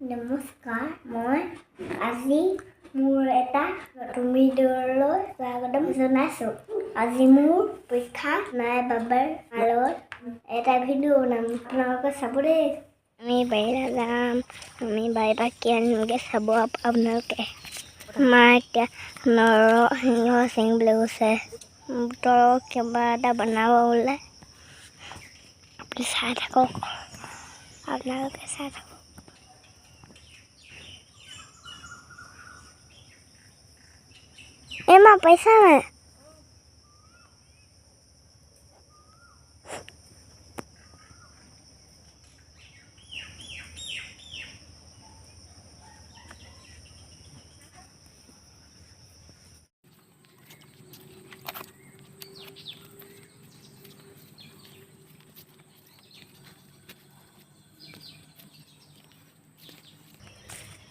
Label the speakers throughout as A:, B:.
A: নমস্কাৰ মই আজি মোৰ এটা নতুন ভিডিঅ'লৈ স্বাগতম জনাইছোঁ। আজি মোৰ পৰীক্ষা নাই বাবাৰ লগত এটা ভিডিঅ' বনাম, আপোনালোকে চাব দেই। আমি বাহিৰত যাম, আমি বাহিৰত কি আনিমগৈ চাব আপোনালোকে। মা এতিয়া নৰসিংহ চিঙিবলৈ গৈছে, বুটৰ কিবা এটা বনাব বোলে। আপুনি চাই থাকক, আপোনালোকে চাই থাকক। মা পইচা নাই।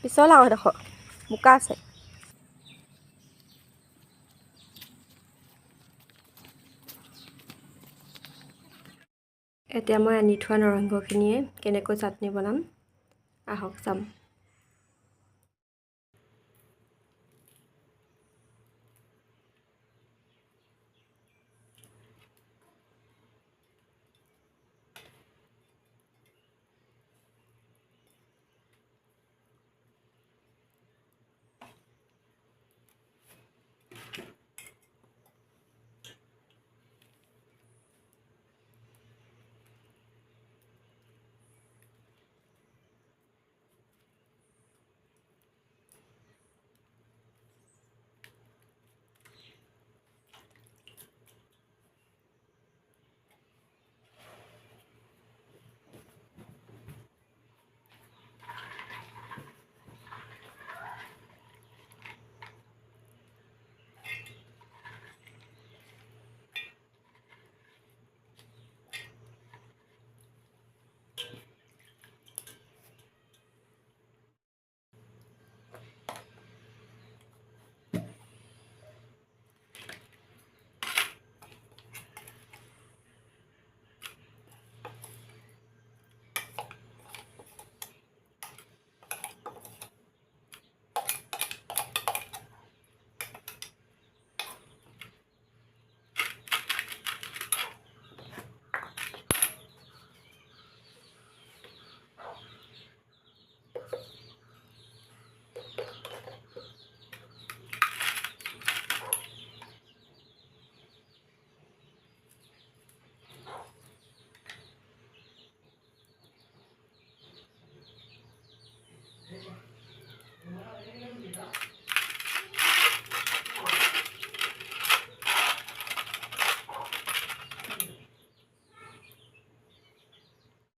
B: পিছলা আকৌ দেখোন বোকা আছে। এতিয়া মই আনি থোৱা নৰসিংহখিনিয়ে কেনেকৈ চাটনি বনাম আহক চাম।